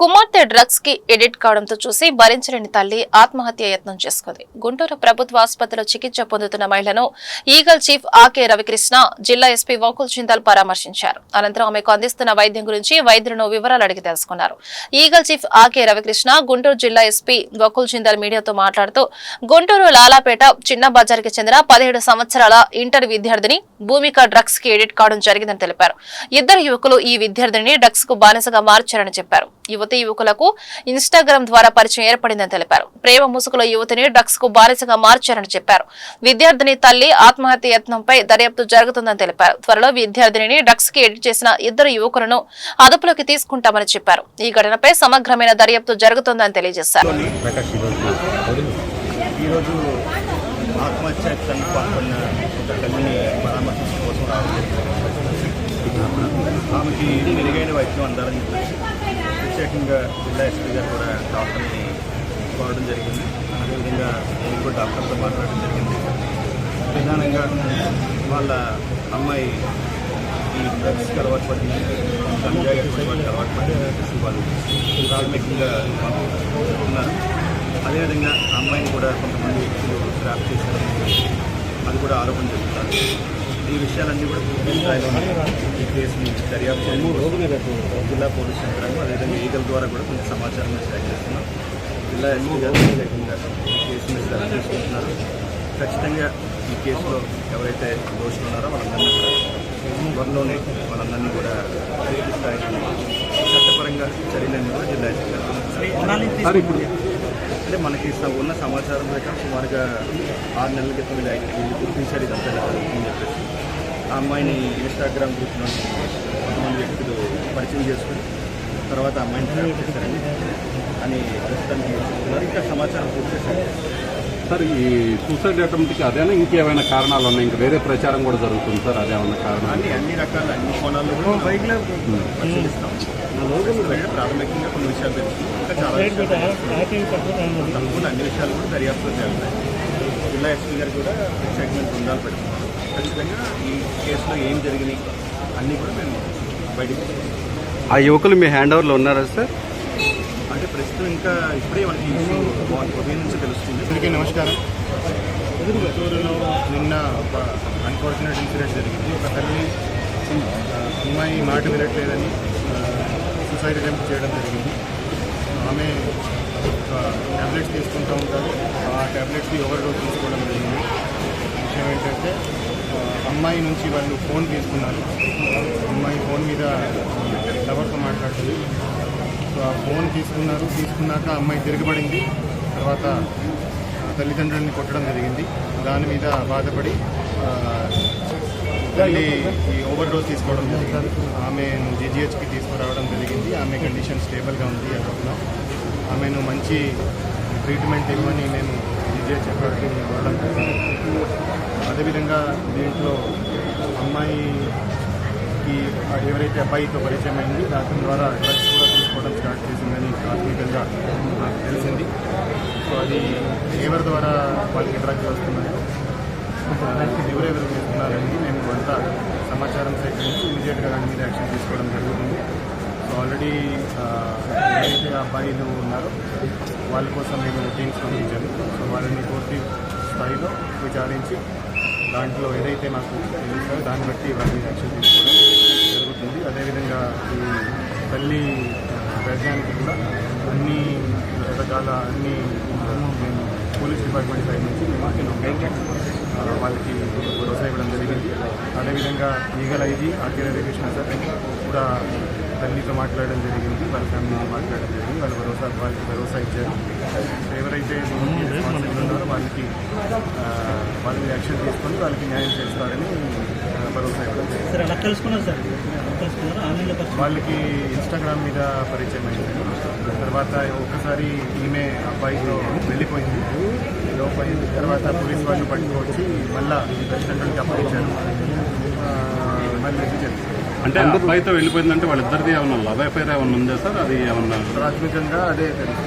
కుమార్తె డ్రగ్స్ కి ఎడిట్ కావడంతో చూసి భరించలేని తల్లి ఆత్మహత్య యత్నం చేసుకుంది. గుంటూరు ప్రభుత్వ ఆసుపత్రిలో చికిత్స పొందుతున్న మహిళను ఈగల్ చీఫ్ ఆకే రవికృష్ణ జిల్లా ఎస్పీ వకుల్ జిందాల్ పరామర్శించారు. అనంతరం ఆమెకు అందిస్తున్న వైద్యం గురించి వైద్యులను వివరాలు అడిగి తెలుసుకున్నారు. ఈగల్ చీఫ్ ఆకే రవికృష్ణ గుంటూరు జిల్లా ఎస్పీ వకుల్ జిందాల్ మీడియాతో మాట్లాడుతూ గుంటూరు లాలాపేట చిన్న బజార్కి చెందిన 17 సంవత్సరాల ఇంటర్ విద్యార్థిని భూమిక డ్రగ్స్ కి ఎడిట్ కావడం జరిగిందని తెలిపారు. ఇద్దరు యువకులు ఈ విద్యార్థిని డ్రగ్స్ కు బానిసగా మార్చారని చెప్పారు. యువతి యువకులకు ఇన్స్టాగ్రామ్ ద్వారా పరిచయం ఏర్పడిందని తెలిపారు. ప్రేమ ముసుగులో యువతిని డ్రగ్స్ కు బానిసగా మార్చారని చెప్పారు. విద్యార్థిని తల్లి ఆత్మహత్య యత్నంపై దర్యాప్తు జరుగుతుందని తెలిపారు. త్వరలో విద్యార్థిని డ్రగ్స్ కి ఎడిట్ చేసిన ఇద్దరు యువకులను అదుపులోకి తీసుకుంటామని చెప్పారు. ఈ ఘటనపై సమగ్రమైన దర్యాప్తు జరుగుతుందని తెలియజేశారు. ఆమెకి మెరుగైన వైద్యం అందాలని చెప్పేసి ప్రత్యేకంగా జిల్లా ఎస్పీ గారు కూడా డాక్టర్ని కోరడం జరిగింది. అదేవిధంగా నేను కూడా డాక్టర్తో మాట్లాడడం జరిగింది. ప్రధానంగా వాళ్ళ అమ్మాయి ఈ డ్రగ్స్కి అలవాటు పడింది, గంజాయి అలవాటు పడింది చెప్పేసి వాళ్ళు ప్రాథమికంగా మాకు చెప్తున్నారు. అదేవిధంగా ఆ అమ్మాయిని కూడా కొంతమంది వ్యక్తులు ట్రాప్ చేశారని అది కూడా ఆరోపణ జరుగుతుంది. ఈ విషయాలన్నీ కూడా పూర్తి స్థాయిలో ఈ కేసుని దర్యాప్తు జిల్లా పోలీస్ యంత్రాంగం అదేవిధంగా ఈగల్ ద్వారా కూడా కొంచెం సమాచారం సేకరిస్తున్నాం. జిల్లా ఎస్పీ గారు ప్రత్యేకంగా ఈ కేసుని దర్యాప్తు చేసుకుంటున్నారు. ఖచ్చితంగా ఈ కేసులో ఎవరైతే దోషులు ఉన్నారో వాళ్ళందరినీ కూడా త్వరలోనే వాళ్ళందరినీ కూడా పూర్తి స్థాయిలో చట్టపరంగా చర్యలను కూడా జిల్లా ఎస్పీ గారు అంటే మనకి ఉన్న సమాచారం ప్రకారం సుమారుగా 6 నెలల క్రితం వీళ్ళు గుర్తించారు ఇదంతా జరుగుతుందని చెప్పేసి ఆ అమ్మాయిని ఇన్స్టాగ్రామ్ గ్రూప్లో కొంతమంది వ్యక్తులు పరిచయం చేసుకుని తర్వాత అమ్మాయిని ట్రాప్ చేశారని అని ప్రస్తుతానికి చెప్తున్నారు. ఇంకా సమాచారం పూర్తి సార్ ఈ సూసైడ్ అటెంప్ట్కి అదేనా ఇంకేమైనా కారణాలు ఉన్నాయి? ఇంకా వేరే ప్రచారం కూడా జరుగుతుంది సార్, అదేమన్నా కారణాలు? అన్ని రకాల అన్ని కోణాల్లో కూడా పరిశీలిస్తాం. ప్రాథమికంగా కొన్ని విషయాలు తెలుస్తుంది. ఇంకా చాలా తప్పకుండా అన్ని విషయాలు కూడా దర్యాప్తు జరుగుతాయి. జిల్లా ఎస్పీ గారు కూడా ప్రత్యేకమైన బృందాలు పెడుతున్నారు. ఖచ్చితంగా ఈ కేసులో ఏం జరిగినాయి అన్నీ కూడా మేము బయటకు ఆ యువకులు మీ హ్యాండ్ ఓవర్లో ఉన్నారా సార్? అంటే ప్రస్తుతం ఇంకా ఇప్పుడే మనకి ఉదయం నుంచి తెలుస్తుంది. అందరికీ నమస్కారం. గుంటూరులో నిన్న ఒక అన్ఫార్చునేట్ ఇన్సిడెంట్ జరిగింది. ఒక తల్లి అమ్మాయి మాట వినట్లేదని సూసైడ్ అటెంప్ట్ చేయడం జరిగింది. ఆమె ట్యాబ్లెట్స్ తీసుకుంటూ ఉంటారు. ఆ ట్యాబ్లెట్స్కి ఓవర్ డోస్ తీసుకోవడం జరిగింది. విషయం ఏంటంటే అమ్మాయి నుంచి వాళ్ళు ఫోన్ తీసుకున్నారు. అమ్మాయి ఫోన్ మీద ఎవరితో మాట్లాడుతుంది. సో ఆ ఫోన్ తీసుకున్నాక అమ్మాయి తిరగబడింది. తర్వాత తల్లిదండ్రులని కొట్టడం జరిగింది. దాని మీద బాధపడి తల్లి ఈ ఓవర్ డోస్ తీసుకోవడం జరిగింది. ఆమెను జీజీహెచ్కి తీసుకురావడం జరిగింది. ఆమె కండిషన్ స్టేబుల్గా ఉంది. అక్కడ ఆమెను మంచి ట్రీట్మెంట్ ఇవ్వమని మేము జీజీహెచ్ ఎక్కడికి ఇవ్వడం జరిగింది. అదేవిధంగా దీంట్లో అమ్మాయికి ఎవరైతే అబ్బాయితో పరిచయం అయింది అతని ద్వారా డ్రగ్స్ కూడా తీసుకోవడం స్టార్ట్ చేసిందని ప్రాథమికంగా నాకు తెలిసింది. సో అది ఎవరి ద్వారా వాళ్ళకి డ్రగ్స్ వస్తున్నాయో ఎవరెవరు చేస్తున్నారని మేము అంతా సమాచారం సేకరించి ఇమీడియట్గా దాని మీద యాక్షన్ తీసుకోవడం జరుగుతుంది. సో ఆల్రెడీ ఎవరైతే అబ్బాయిలు ఉన్నారో వాళ్ళ కోసం మేము టీమ్స్ పంపించాము. సో వాళ్ళని పూర్తి స్థాయిలో విచారించి దాంట్లో ఏదైతే మాకు తెలుసో దాన్ని బట్టి వాళ్ళ మీద యాక్షన్ తీసుకోవడం జరుగుతుంది. అదేవిధంగా ఈ తల్లి వైద్యానికి కూడా అన్ని రకాల అన్ని మేము పోలీస్ డిపార్ట్మెంట్ సైడ్ నుంచి వాళ్ళకి భరోసా ఇవ్వడం జరిగింది. అదేవిధంగా ఈగల్ ఐజీ ఆకే రవికృష్ణ సార్ కూడా తల్లితో మాట్లాడడం జరిగింది. వాళ్ళ ఫ్యామిలీతో మాట్లాడడం జరిగింది. వాళ్ళకి భరోసా ఇచ్చారు. ఎవరైతే రెస్పాన్సిబుల్ ఉన్నారో వాళ్ళకి యాక్షన్ తీసుకొని వాళ్ళకి న్యాయం చేస్తారని భరోసా ఇవ్వడం జరిగింది. వాళ్ళకి ఇన్స్టాగ్రామ్ మీద పరిచయం అయింది. తర్వాత ఒకసారి ఈమె అబ్బాయితో వెళ్ళిపోయింది. తర్వాత పోలీస్ వాళ్ళు పట్టుకొచ్చి మళ్ళీ తల్లిదండ్రులకి అప్పగించారు. మళ్ళీ అంటే అబ్బాయితో వెళ్ళిపోయిందంటే వాళ్ళిద్దరిది ఏమన్నా లవ్ అఫైర్ ఏమన్నా ఉందా సార్? అది ఏమన్నా ప్రాథమికంగా అదే తెలుసు.